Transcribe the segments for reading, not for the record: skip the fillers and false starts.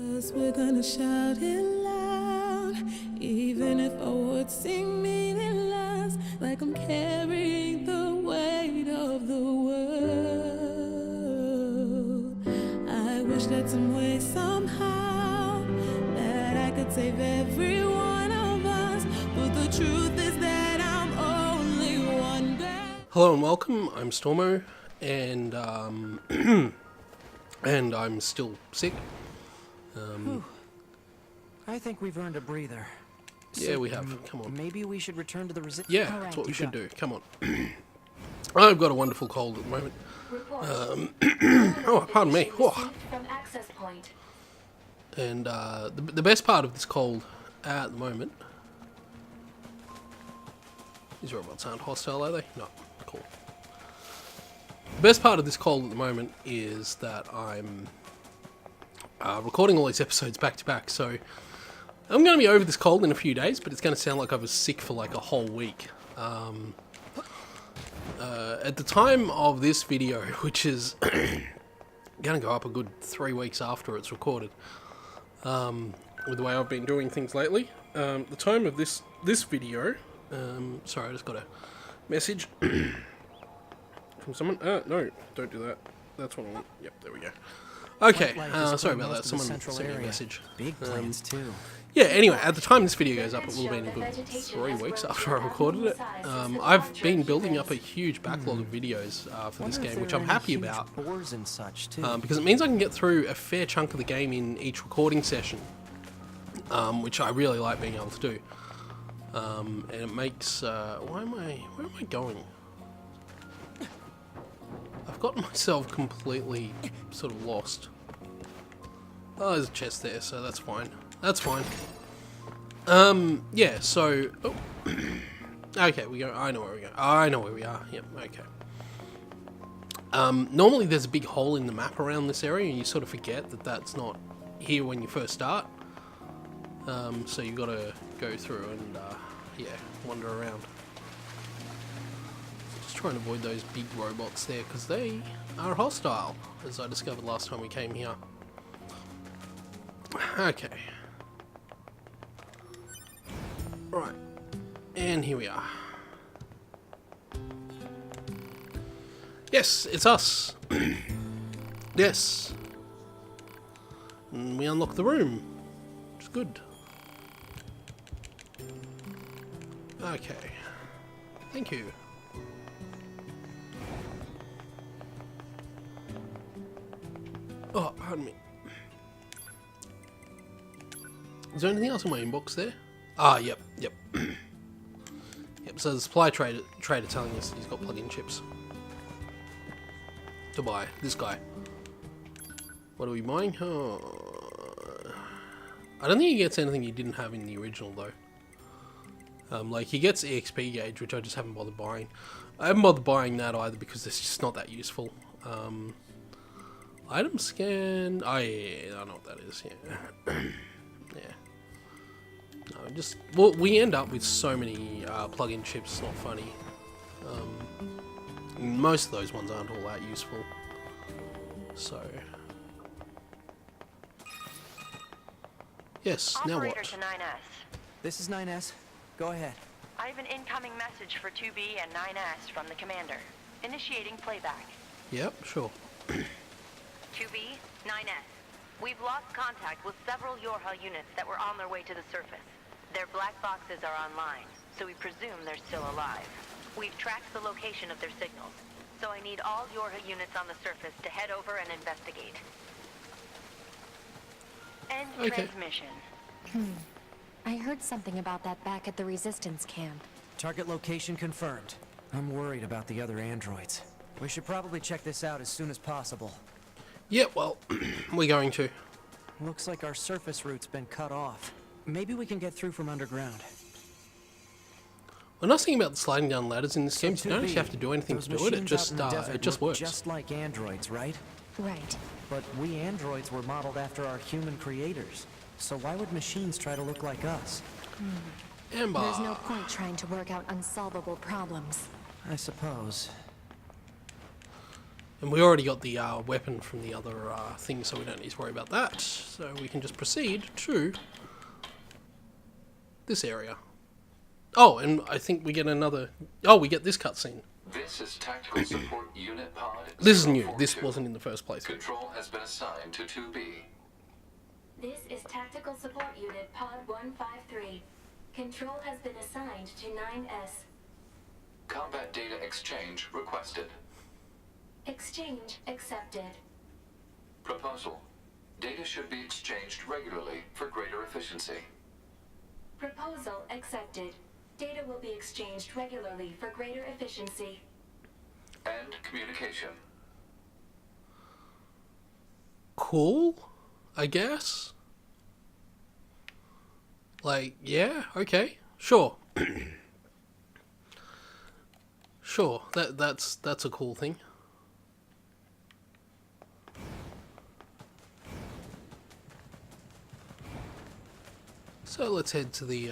'Cause we're gonna shout it loud, even if our words seem meaningless, like I'm carrying the weight of the world. I wish that some way, somehow, that I could save every one of us, but the truth is that I'm only one girl. Hello and welcome, I'm Stormo, and and I'm still sick. I think we've earned a breather. Yeah, we have. Come on. Maybe we should return to the resistance. Yeah, that's what we should do. Come on. I've got a wonderful cold at the moment. Oh, pardon me. Oh. And the best part of this cold at the moment... These robots aren't hostile, are they? No. Cool. The best part of this cold at the moment is that I'm recording all these episodes back to back, so I'm going to be over this cold in a few days, but it's going to sound like I was sick for like a whole week. At the time of this video, which is going to go up a good 3 weeks after it's recorded, with the way I've been doing things lately, the time of this video, sorry, I just got a message from someone. No, don't do that. That's what I want. Yep, there we go. Okay, sorry about that. Someone sent me a message. Big plans too. Yeah, anyway, at the time this video goes up, it will have been a good 3 weeks after I recorded it. I've been building up a huge backlog of videos for this game, which I'm happy about, because it means I can get through a fair chunk of the game in each recording session, which I really like being able to do. And it makes... where am I going? I've gotten myself completely sort of lost. Oh, there's a chest there, so that's fine. That's fine. Yeah, so... Oh. Okay, we go... I know where we go. I know where we are. Yep, okay. Normally there's a big hole in the map around this area, and you sort of forget that that's not here when you first start. So you gotta go through and, yeah, wander around. Just trying to avoid those big robots there, because they are hostile, as I discovered last time we came here. Okay. Right. And here we are. Yes, it's us. Yes. And we unlock the room, which is good. Okay. Thank you. Oh, pardon me. Is there anything else in my inbox there? Ah, yep. Yep, so the supply trader telling us that he's got plug-in chips to buy. This guy. What are we buying? Oh. I don't think he gets anything he didn't have in the original, though. Like, he gets EXP gauge, which I just haven't bothered buying. I haven't bothered buying that either because it's just not that useful. Item scan... Oh, yeah, I know what that is, yeah. Yeah. No, just... Well, we end up with so many plug-in chips, it's not funny. Most of those ones aren't all that useful. So... Yes, now what? Operator to 9S. This is 9S. Go ahead. I have an incoming message for 2B and 9S from the commander. Initiating playback. Yep, sure. 2B, 9S. We've lost contact with several Yorha units that were on their way to the surface. Their black boxes are online, so we presume they're still alive. We've tracked the location of their signals, so I need all Yorha units on the surface to head over and investigate. End transmission. I heard something about that back at the resistance camp. Target location confirmed. I'm worried about the other androids. We should probably check this out as soon as possible. Yeah, well, we're going to. Looks like our surface route's been cut off. Maybe we can get through from underground. One nice thing about the sliding down ladders in this game is you don't actually have to do anything to do it. It just works. Just like androids, right? Right. But we androids were modeled after our human creators. So why would machines try to look like us? Amber. There's no point trying to work out unsolvable problems. I suppose. And we already got the weapon from the other thing, so we don't need to worry about that. So we can just proceed to this area. Oh, and I think we get another... Oh, we get this cutscene. This is Tactical Support Unit Pod. This is new. 042. This wasn't in the first place. Control has been assigned to 2B. This is Tactical Support Unit Pod 153. Control has been assigned to 9S. Combat data exchange requested. Exchange accepted. Proposal. Data should be exchanged regularly for greater efficiency. Proposal accepted. Data will be exchanged regularly for greater efficiency. And communication. Cool, I guess. Like, yeah, okay, sure. Sure, that's a cool thing. So let's head to the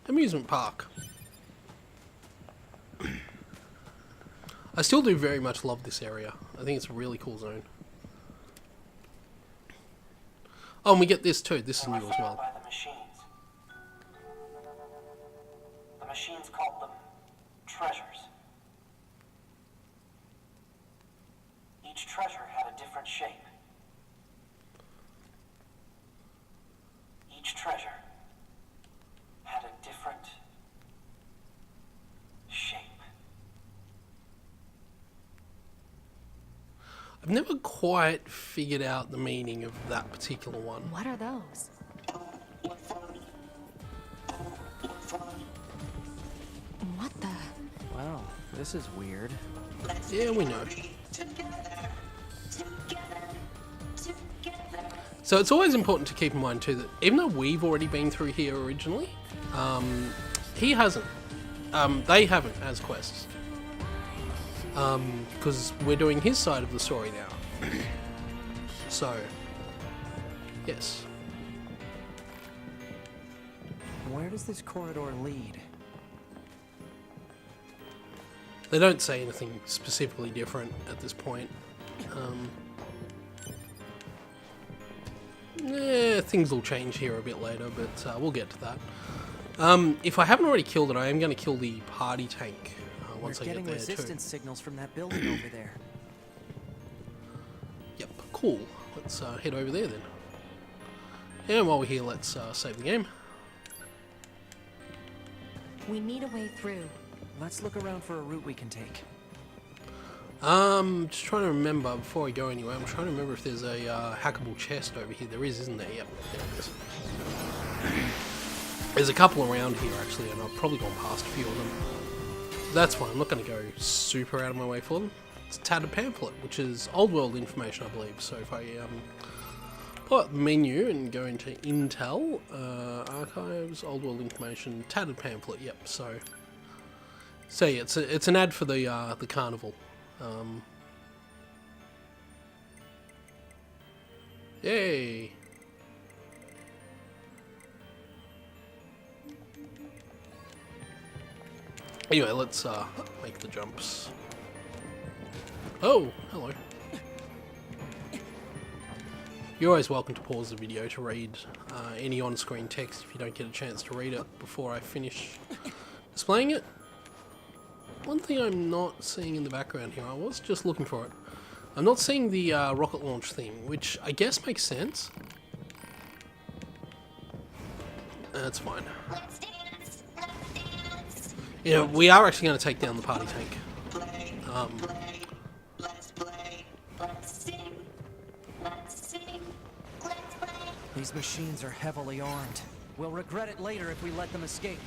amusement park. I still do very much love this area. I think it's a really cool zone. Oh, and we get this too. This is new as well. By the machines. The machines called them treasures. Each treasure had a different shape. Each treasure had a different shape. I've never quite figured out the meaning of that particular one. What are those? What the? Well, this is weird. Yeah, we know. So it's always important to keep in mind too that even though we've already been through here originally, he hasn't. They haven't as quests. Because we're doing his side of the story now. So, yes. Where does this corridor lead? They don't say anything specifically different at this point. Things will change here a bit later, but we'll get to that. If I haven't already killed it, I am going to kill the party tank once I get there too. We're getting resistance signals from that building over there. Yep, cool. Let's head over there then. And while we're here, let's save the game. We need a way through. Let's look around for a route we can take. Just trying to remember before I go anywhere. I'm trying to remember if there's a hackable chest over here. There is, isn't there? Yep, there it is. There's a couple around here actually, and I've probably gone past a few of them. That's fine. I'm not going to go super out of my way for them. It's a tattered pamphlet, which is old world information, I believe. So if I pull up the menu and go into Intel, archives, old world information, tattered pamphlet. Yep. So yeah, it's an ad for the carnival. Yay! Anyway, let's make the jumps. Oh, hello. You're always welcome to pause the video to read any on-screen text if you don't get a chance to read it before I finish displaying it. One thing I'm not seeing in the background here, I was just looking for it. I'm not seeing the rocket launch thing, which I guess makes sense. That's fine. Yeah, we are actually going to take down the party tank. These machines are heavily armed. We'll regret it later if we let them escape.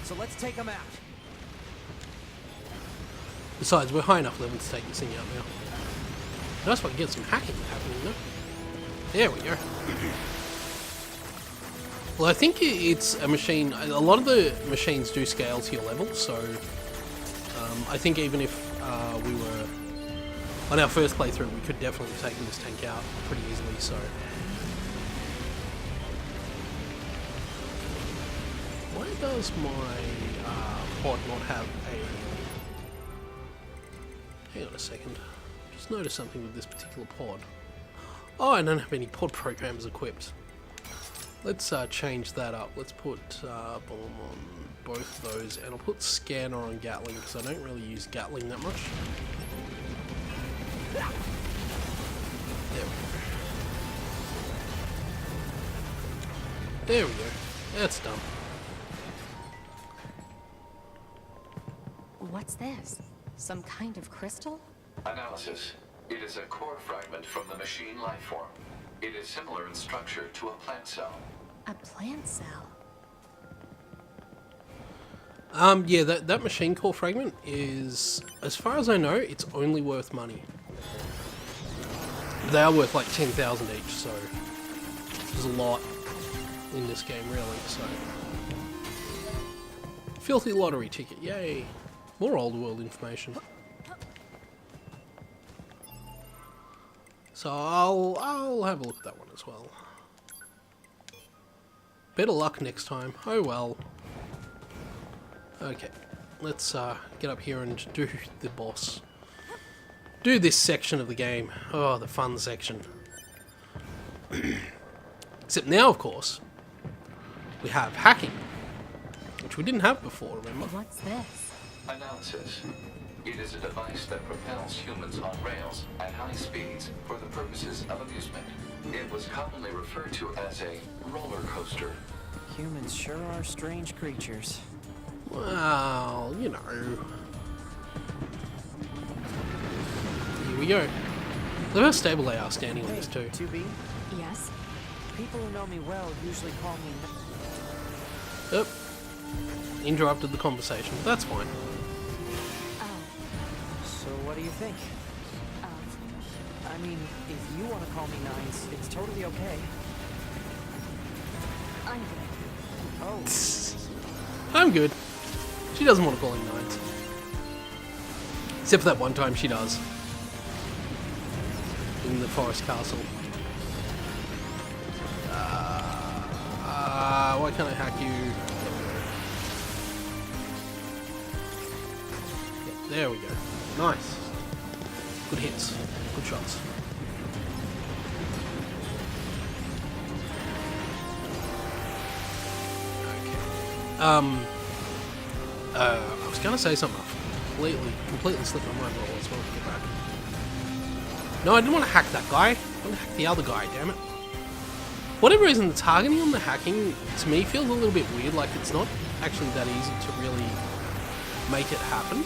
So let's take them out. Besides, we're high enough level to take this thing out now. Nice if I can get some hacking happening though. There we go. Well, I think it's a machine. A lot of the machines do scale to your level, so I think even if we were on our first playthrough, we could definitely take this tank out pretty easily. So, why does my pod not have a? Hang on a second. Just noticed something with this particular pod. Oh, I don't have any pod programs equipped. Let's change that up. Let's put bomb on both of those, and I'll put scanner on Gatling because I don't really use Gatling that much. There we go. There we go. That's done. What's this? Some kind of crystal? Analysis. It is a core fragment from the machine life form. It is similar in structure to a plant cell. A plant cell? Yeah, that machine core fragment is, as far as I know, it's only worth money. They are worth like 10,000 each, so there's a lot in this game, really. So, filthy lottery ticket, yay! More old world information. So I'll have a look at that one as well. Better luck next time. Oh well. Okay, let's get up here and do the boss. Do this section of the game. Oh, the fun section. Except now, of course, we have hacking, which we didn't have before, remember? What's this? Analysis. It is a device that propels humans on rails at high speeds for the purposes of amusement. It was commonly referred to as a roller coaster. Humans sure are strange creatures. Well, you know. Here we go. Look how stable they are standing on this too. 2B, Yes? people who know me well usually call me... Yep. Interrupted the conversation. That's fine. Oh, So what do you think? I mean, if you want to call me Nines, it's totally okay. I'm good. Oh, I'm good. She doesn't want to call him Nines. Except for that one time she does. In the forest castle. Why can't I hack you? Yep, there we go. Nice. Good hits. Good shots. I was gonna say something. I completely slipped my mind while I was going to get back. No, I didn't want to hack that guy. I want to hack the other guy, damn it. For whatever reason, the targeting on the hacking, to me, feels a little bit weird. Like, it's not actually that easy to really make it happen.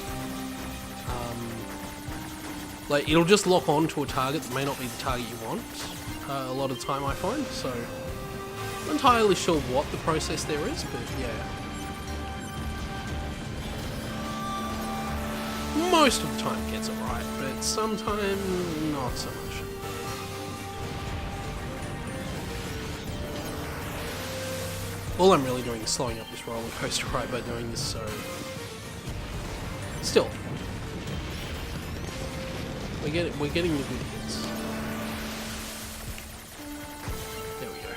Like, it'll just lock on to a target that may not be the target you want. A lot of the time, I find. So, I'm not entirely sure what the process there is, but yeah. Most of the time it gets it right, but sometimes not so much. All I'm really doing is slowing up this roller coaster ride by doing this, so... Still. We're getting the good hits. There we go.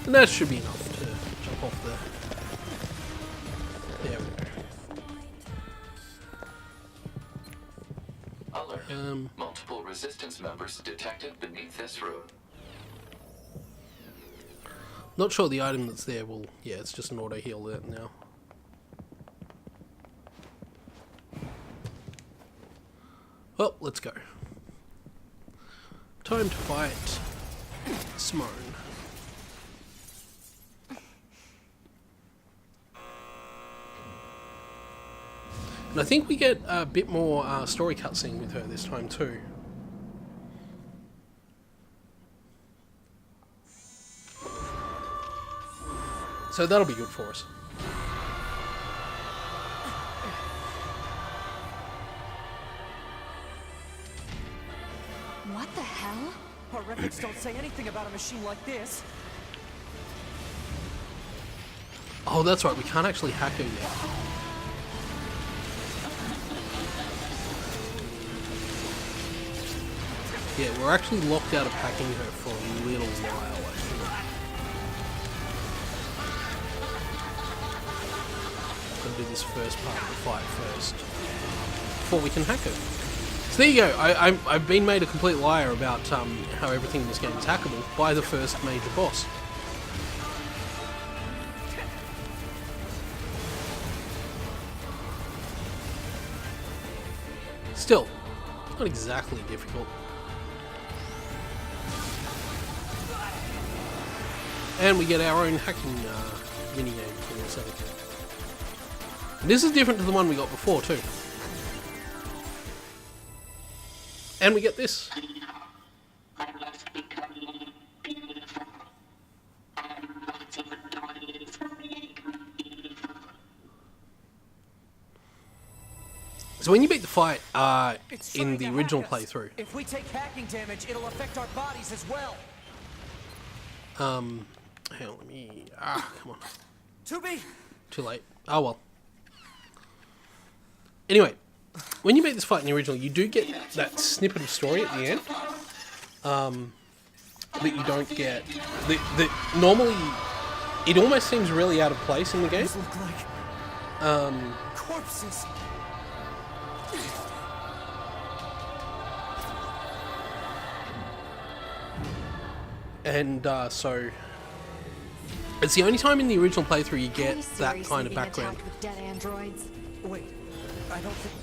And that should be enough to jump off the... There we go. Alert. Multiple resistance members detected beneath this room. Not sure the item that's there will... Yeah, it's just an auto heal there now. Well, let's go. Time to fight Simone. And I think we get a bit more story cutscene with her this time too. So that'll be good for us. What the hell? our records don't say anything about a machine like this. Oh, that's right, we can't actually hack her yet. Yeah, we're actually locked out of hacking her for a little while, I think. Gotta do this first part of the fight first, before we can hack her. So there you go. I've been made a complete liar about how everything in this game is hackable by the first major boss. Still, not exactly difficult. And we get our own hacking minigame in a second. And this is different to the one we got before too. And we get this. So when you beat the fight in the original playthrough, If we take hacking damage, it'll affect our bodies as well. hang on, let me, come on, 2B. too late. Oh well. Anyway, when you beat this fight in the original, you do get that snippet of story at the end, that you don't get. That normally, it almost seems really out of place in the game. These look like corpses. And so it's the only time in the original playthrough you get that kind of background. With dead androids? Wait, I don't think.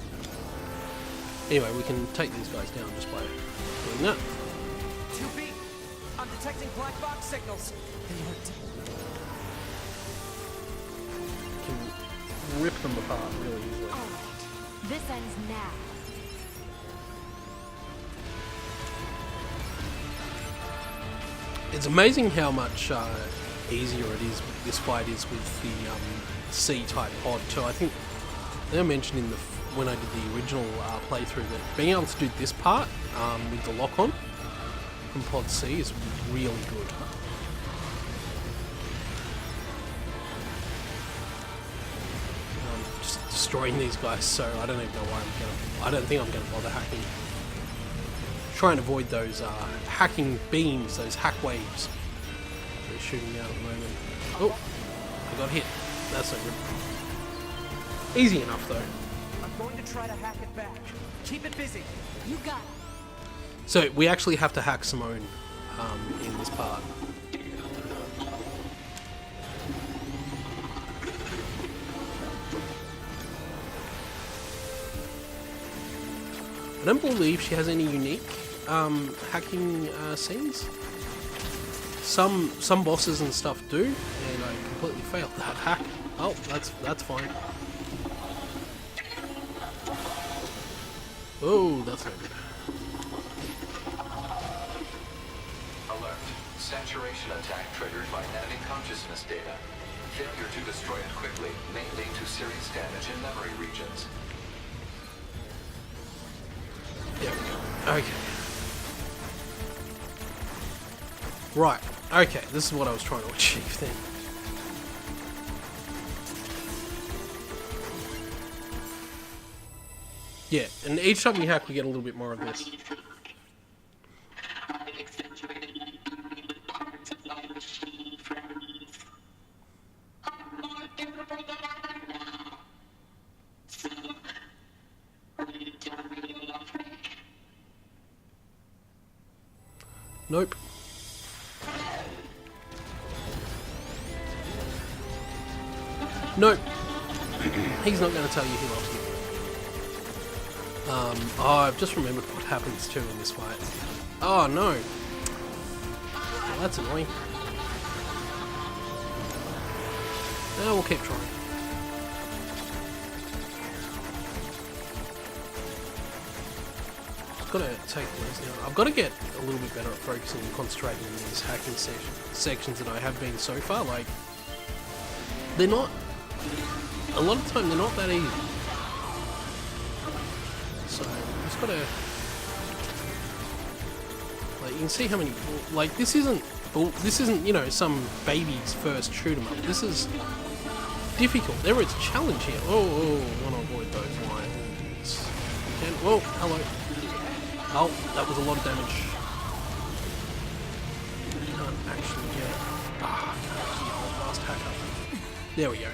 Anyway, we can take these guys down just by doing that. 2B, I'm detecting black box signals. Can rip them apart really easily. Alright, this ends now. It's amazing how much easier it is. This fight is with the C-type pod too. I think I mentioned in the when I did the original playthrough that being able to do this part with the lock-on from pod C is really good. Just destroying these guys, so I don't even know why I don't think I'm gonna bother hacking. Try and avoid those hacking beams, those hack waves they're shooting out at the moment. Oh, I got hit. That's so good. Easy enough though. I'm going to try to hack it back. Keep it busy. You got it. So we actually have to hack Simone in this part. I don't believe she has any unique hacking scenes. Some bosses and stuff do, and I completely failed that hack. Oh, that's fine. Oh, that's not good. Alert. Saturation attack triggered by enemy consciousness data. Failure to destroy it quickly may lead to serious damage in memory regions. There we go. Okay. Right. Okay, this is what I was trying to achieve then. Yeah, and each time we hack we get a little bit more of this. Nope. Nope. He's not going to tell you he loves you. Oh, I've just remembered what happens too in this fight. Oh no. Oh, that's annoying. No, we'll keep trying. I've got to take these now. I've got to get a little bit better at focusing and concentrating on these hacking sections that I have been so far. Like, they're not, a lot of the time they're not that easy. So, I've just got to, like, you can see how many, like, this isn't, you know, some baby's first shoot 'em up. This is difficult. There is a challenge here. Oh, I want to avoid those lines. Whoa, hello. Oh, that was a lot of damage. Can't actually get, can't actually hold fast hack up. There we go.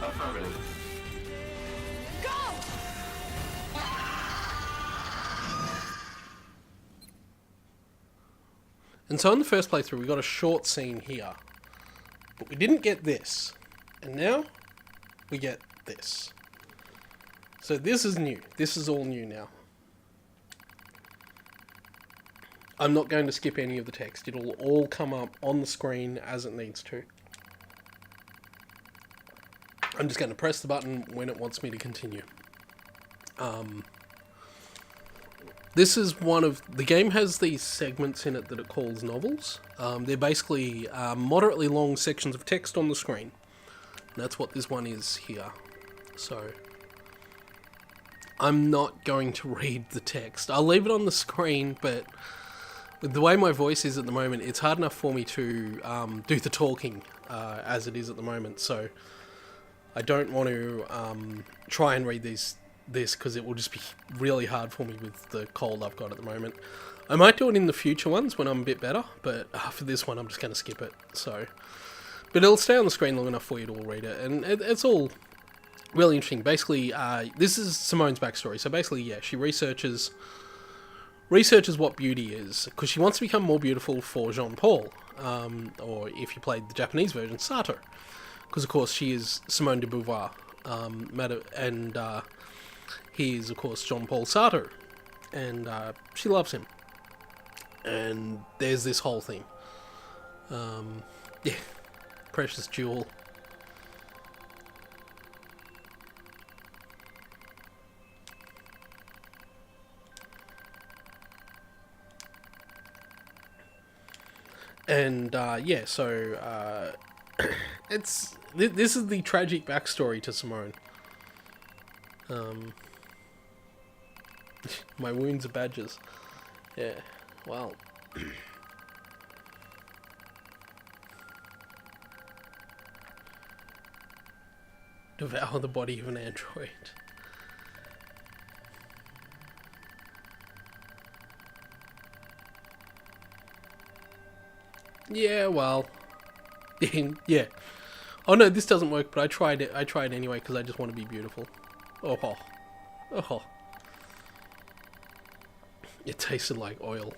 Affirmative. And so in the first playthrough, we got a short scene here. But we didn't get this. And now, we get this. So this is new. This is all new now. I'm not going to skip any of the text. It'll all come up on the screen as it needs to. I'm just going to press the button when it wants me to continue. This is one of... The game has these segments in it that it calls novels. They're basically moderately long sections of text on the screen. And that's what this one is here. So, I'm not going to read the text. I'll leave it on the screen, but with the way my voice is at the moment, it's hard enough for me to do the talking as it is at the moment. So, I don't want to try and read this because it will just be really hard for me with the cold I've got at the moment. I might do it in the future ones when I'm a bit better, but for this one I'm just going to skip it. So, but it'll stay on the screen long enough for you to all read it, and it's all really interesting. Basically, this is Simone's backstory. So basically, yeah, she researches what beauty is because she wants to become more beautiful for Jean-Paul, or if you played the Japanese version, Sato, because of course she is Simone de Beauvoir, and he is, of course, Jean-Paul Sartre, and she loves him. And there's this whole thing. Yeah, precious jewel. And, yeah, so, this is the tragic backstory to Simone. My wounds are badges. Yeah, well. Devour the body of an android. Yeah, well. Yeah. Oh no, this doesn't work, but I tried it. I tried anyway because I just want to be beautiful. Oh. Oh. It tasted like oil.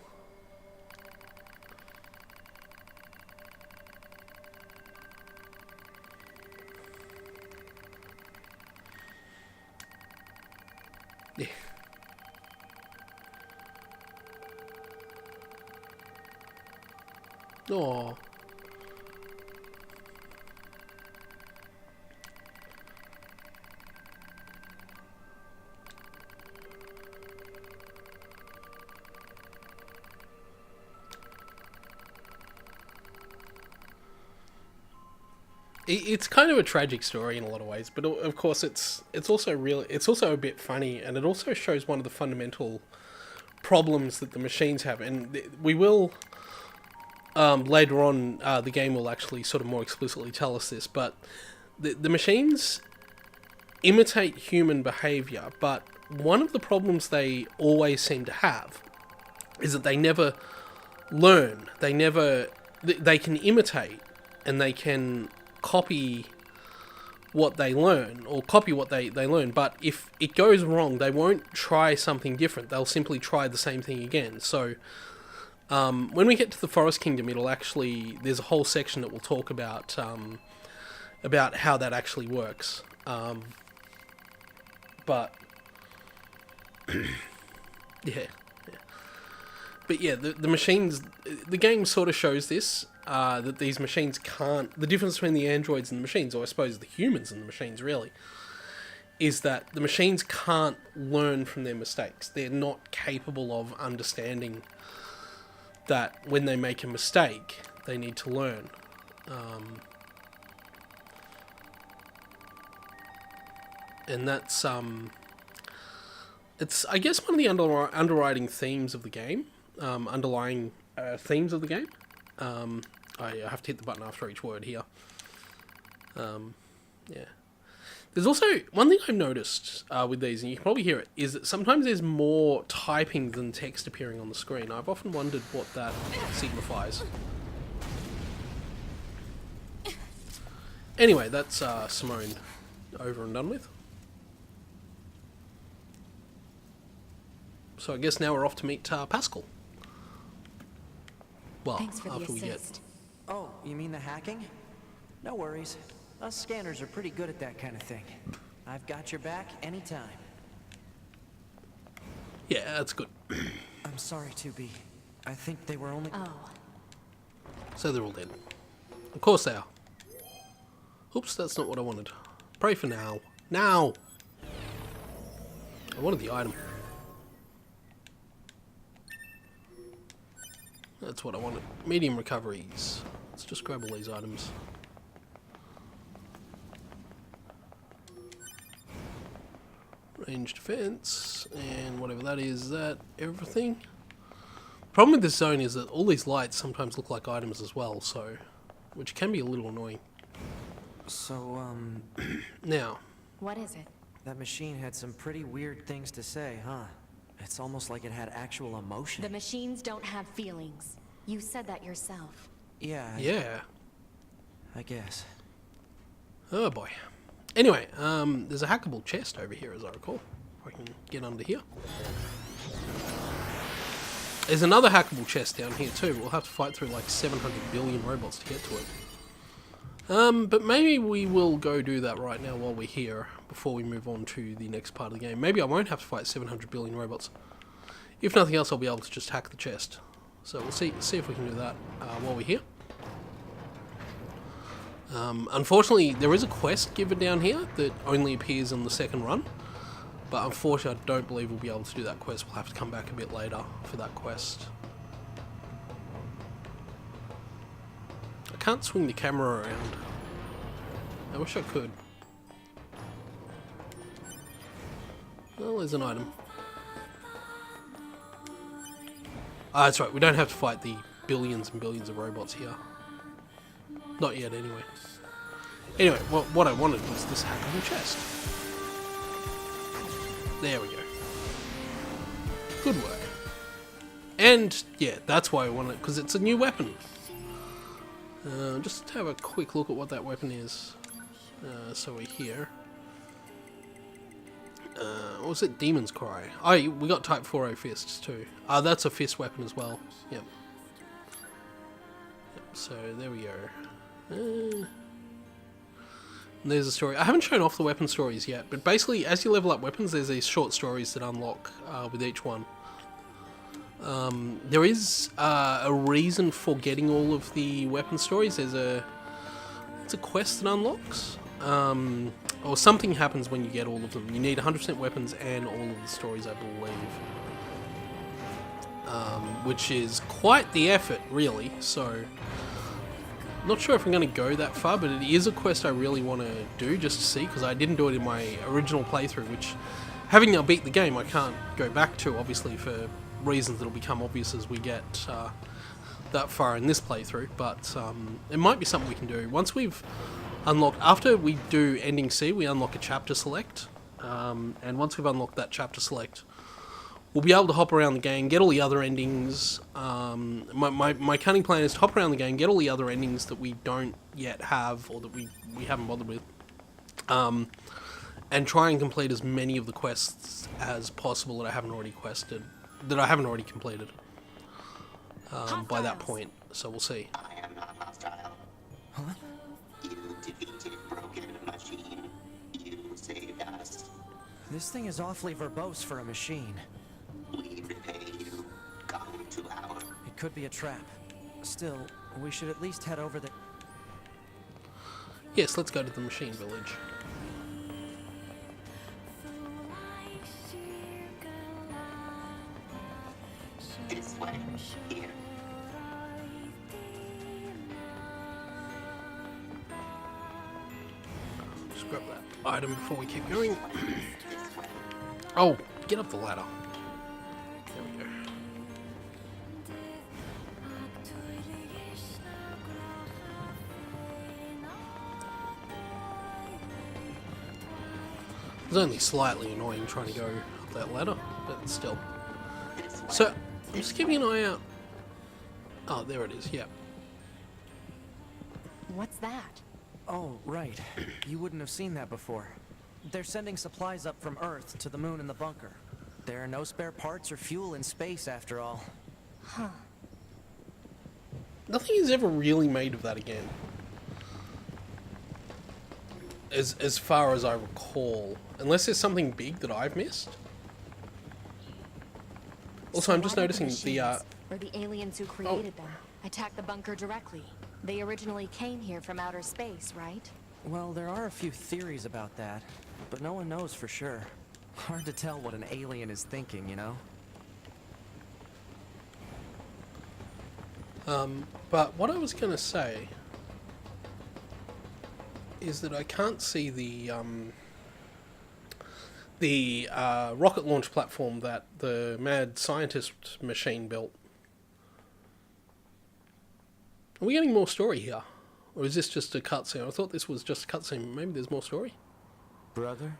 Yeah. Oh. It's kind of a tragic story in a lot of ways, but of course it's also a bit funny, and it also shows one of the fundamental problems that the machines have, and we will later on the game will actually sort of more explicitly tell us this, but the machines imitate human behavior, but one of the problems they always seem to have is that they never learn. They can imitate, and they can copy what they learn, or copy what they learn, but if it goes wrong, they won't try something different. They'll simply try the same thing again. So when we get to the Forest Kingdom, there's a whole section that will talk about how that actually works. But yeah. But yeah, the machines, the game sort of shows this, that these machines can't... The difference between the androids and the machines, or I suppose the humans and the machines, really, is that the machines can't learn from their mistakes. They're not capable of understanding that when they make a mistake, they need to learn. And that's... It's, I guess, one of the underwriting themes of the game. Underlying themes of the game. I have to hit the button after each word here. Yeah. There's also one thing I've noticed with these, and you can probably hear it, is that sometimes there's more typing than text appearing on the screen. I've often wondered what that signifies. Anyway, that's Simone over and done with. So I guess now we're off to meet Pascal. Well, Thanks for the after we get... assist. Oh, you mean the hacking? No worries. Us scanners are pretty good at that kind of thing. I've got your back anytime. Yeah, that's good. I'm sorry, 2B. I think they were only... Oh. So they're all dead. Of course they are. Oops, that's not what I wanted. Pray for now. Now! I wanted the item. That's what I wanted. Medium recoveries. Let's just grab all these items. Range defense, and whatever that is that everything? Problem with this zone is that all these lights sometimes look like items as well, so... which can be a little annoying. So, Now... What is it? that machine had some pretty weird things to say, huh? It's almost like it had actual emotion. The machines don't have feelings. You said that yourself. Yeah. Yeah. I guess. Oh boy. Anyway, there's a hackable chest over here, as I recall. If I can get under here. There's another hackable chest down here too, but we'll have to fight through like 700 billion robots to get to it. But maybe we will go do that right now while we're here, before we move on to the next part of the game. Maybe I won't have to fight 700 billion robots. If nothing else, I'll be able to just hack the chest. So we'll see if we can do that while we're here. Unfortunately, there is a quest given down here that only appears on the second run. But unfortunately, I don't believe we'll be able to do that quest. We'll have to come back a bit later for that quest. I can't swing the camera around. I wish I could. Well, there's an item. Ah, that's right. We don't have to fight the billions and billions of robots here. Not yet, anyway. Anyway, what I wanted was this hackable chest. There we go. Good work. And, yeah, that's why I want it, because it's a new weapon. Just have a quick look at what that weapon is. So we're here. What was it? Demon's Cry. Oh, we got Type 4O fists too. That's a fist weapon as well. Yep. So there we go. And there's a story. I haven't shown off the weapon stories yet, but basically as you level up weapons, there's these short stories that unlock with each one. There is a reason for getting all of the weapon stories. It's a quest that unlocks. Or something happens when you get all of them. You need 100% weapons and all of the stories, I believe. Which is quite the effort, really. So, not sure if I'm going to go that far, but it is a quest I really want to do just to see, because I didn't do it in my original playthrough, which, having now beat the game, I can't go back to, obviously, for reasons that will become obvious as we get that far in this playthrough. But it might be something we can do. Once we've unlocked, after we do Ending C, we unlock a chapter select, and once we've unlocked that chapter select, we'll be able to hop around the game, get all the other endings. My cunning plan is to hop around the game, get all the other endings that we don't yet have, or that we haven't bothered with, and try and complete as many of the quests as possible that I haven't already completed by that point. So we'll see. I am not hostile. Huh? You defeated Broken Machine. You saved us. This thing is awfully verbose for a machine. We repay you. Come to our... It could be a trap. Still, we should at least head over the... Yes, let's go to the machine village. This way. Here. Just grab that item before we keep going. Oh, get up the ladder. There we go. It's only slightly annoying trying to go up that ladder, but still. So, I'm just keeping an eye out. Oh, there it is, yep. What's that? Oh, right. You wouldn't have seen that before. They're sending supplies up from Earth to the moon and the bunker. There are no spare parts or fuel in space, after all. Huh. nothing is ever really made of that again. As far as I recall. Unless there's something big that I've missed. Also, I'm just noticing the, or the aliens who created them attacked the bunker directly. They originally came here from outer space, right? Well, there are a few theories about that, but no one knows for sure. Hard to tell what an alien is thinking, you know? But what I was going to say is that I can't see the rocket launch platform that the mad scientist machine built. Are we getting more story here? Or is this just a cutscene? I thought this was just a cutscene. Maybe there's more story? Brother?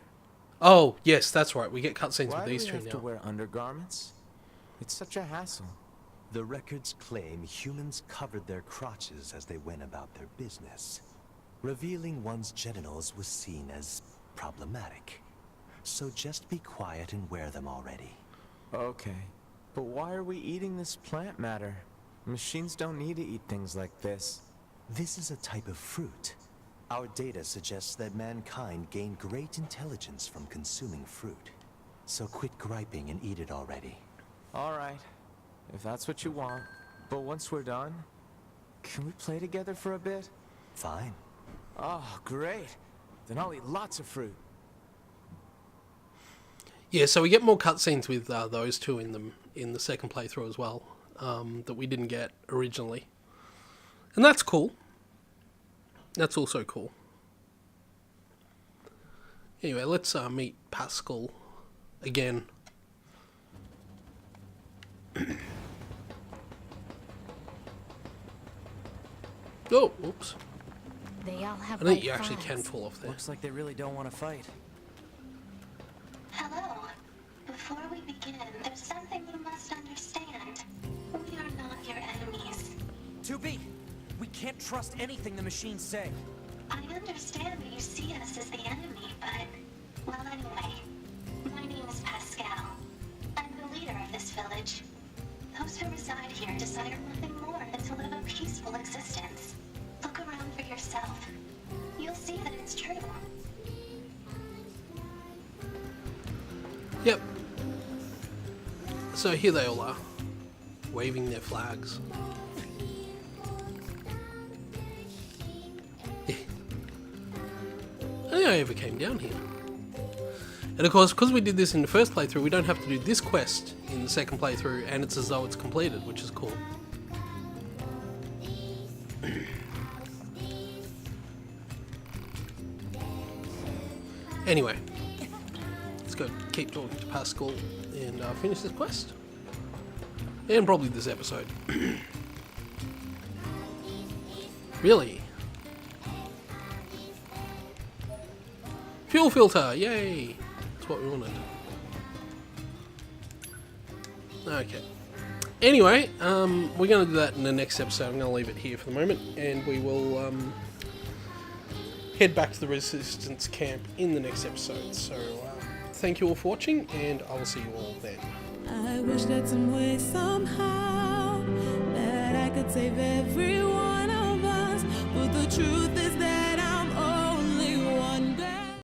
Oh, yes, that's right. We get cutscenes with these two now. Why do we have to wear undergarments? It's such a hassle. The records claim humans covered their crotches as they went about their business. Revealing one's genitals was seen as problematic. So just be quiet and wear them already. Okay, but why are we eating this plant matter? Machines don't need to eat things like this. This is a type of fruit. Our data suggests that mankind gained great intelligence from consuming fruit. So quit griping and eat it already. Alright, if that's what you want. But once we're done, can we play together for a bit? Fine. Oh, great. Then I'll eat lots of fruit. Yeah, so we get more cutscenes with those two in the second playthrough as well, that we didn't get originally. And that's cool. That's also cool. Anyway, let's meet Pascal again. Oh, whoops. They all have I think you actually can fall off there. Looks like they really don't want to fight. Hello. Before we begin, there's something you must understand. We are not your enemies. 2B! We can't trust anything the machines say. I understand that you see us as the enemy, but... Well, anyway. My name is Pascal. I'm the leader of this village. Those who reside here desire nothing more than to live a peaceful existence. Look around for yourself. You'll see that it's true. Yep. So here they all are, waving their flags. I think I ever came down here. And of course, because we did this in the first playthrough, we don't have to do this quest in the second playthrough, and it's as though it's completed, which is cool. Anyway, let's go keep talking to Pascal and finish this quest. And probably this episode. Really? Fuel filter, yay! That's what we wanted. Okay. Anyway, we're going to do that in the next episode. I'm going to leave it here for the moment, and we will head back to the Resistance camp in the next episode. So, thank you all for watching, and I will see you all then. I wish that some way, somehow, that I could save every one of us. But the truth is that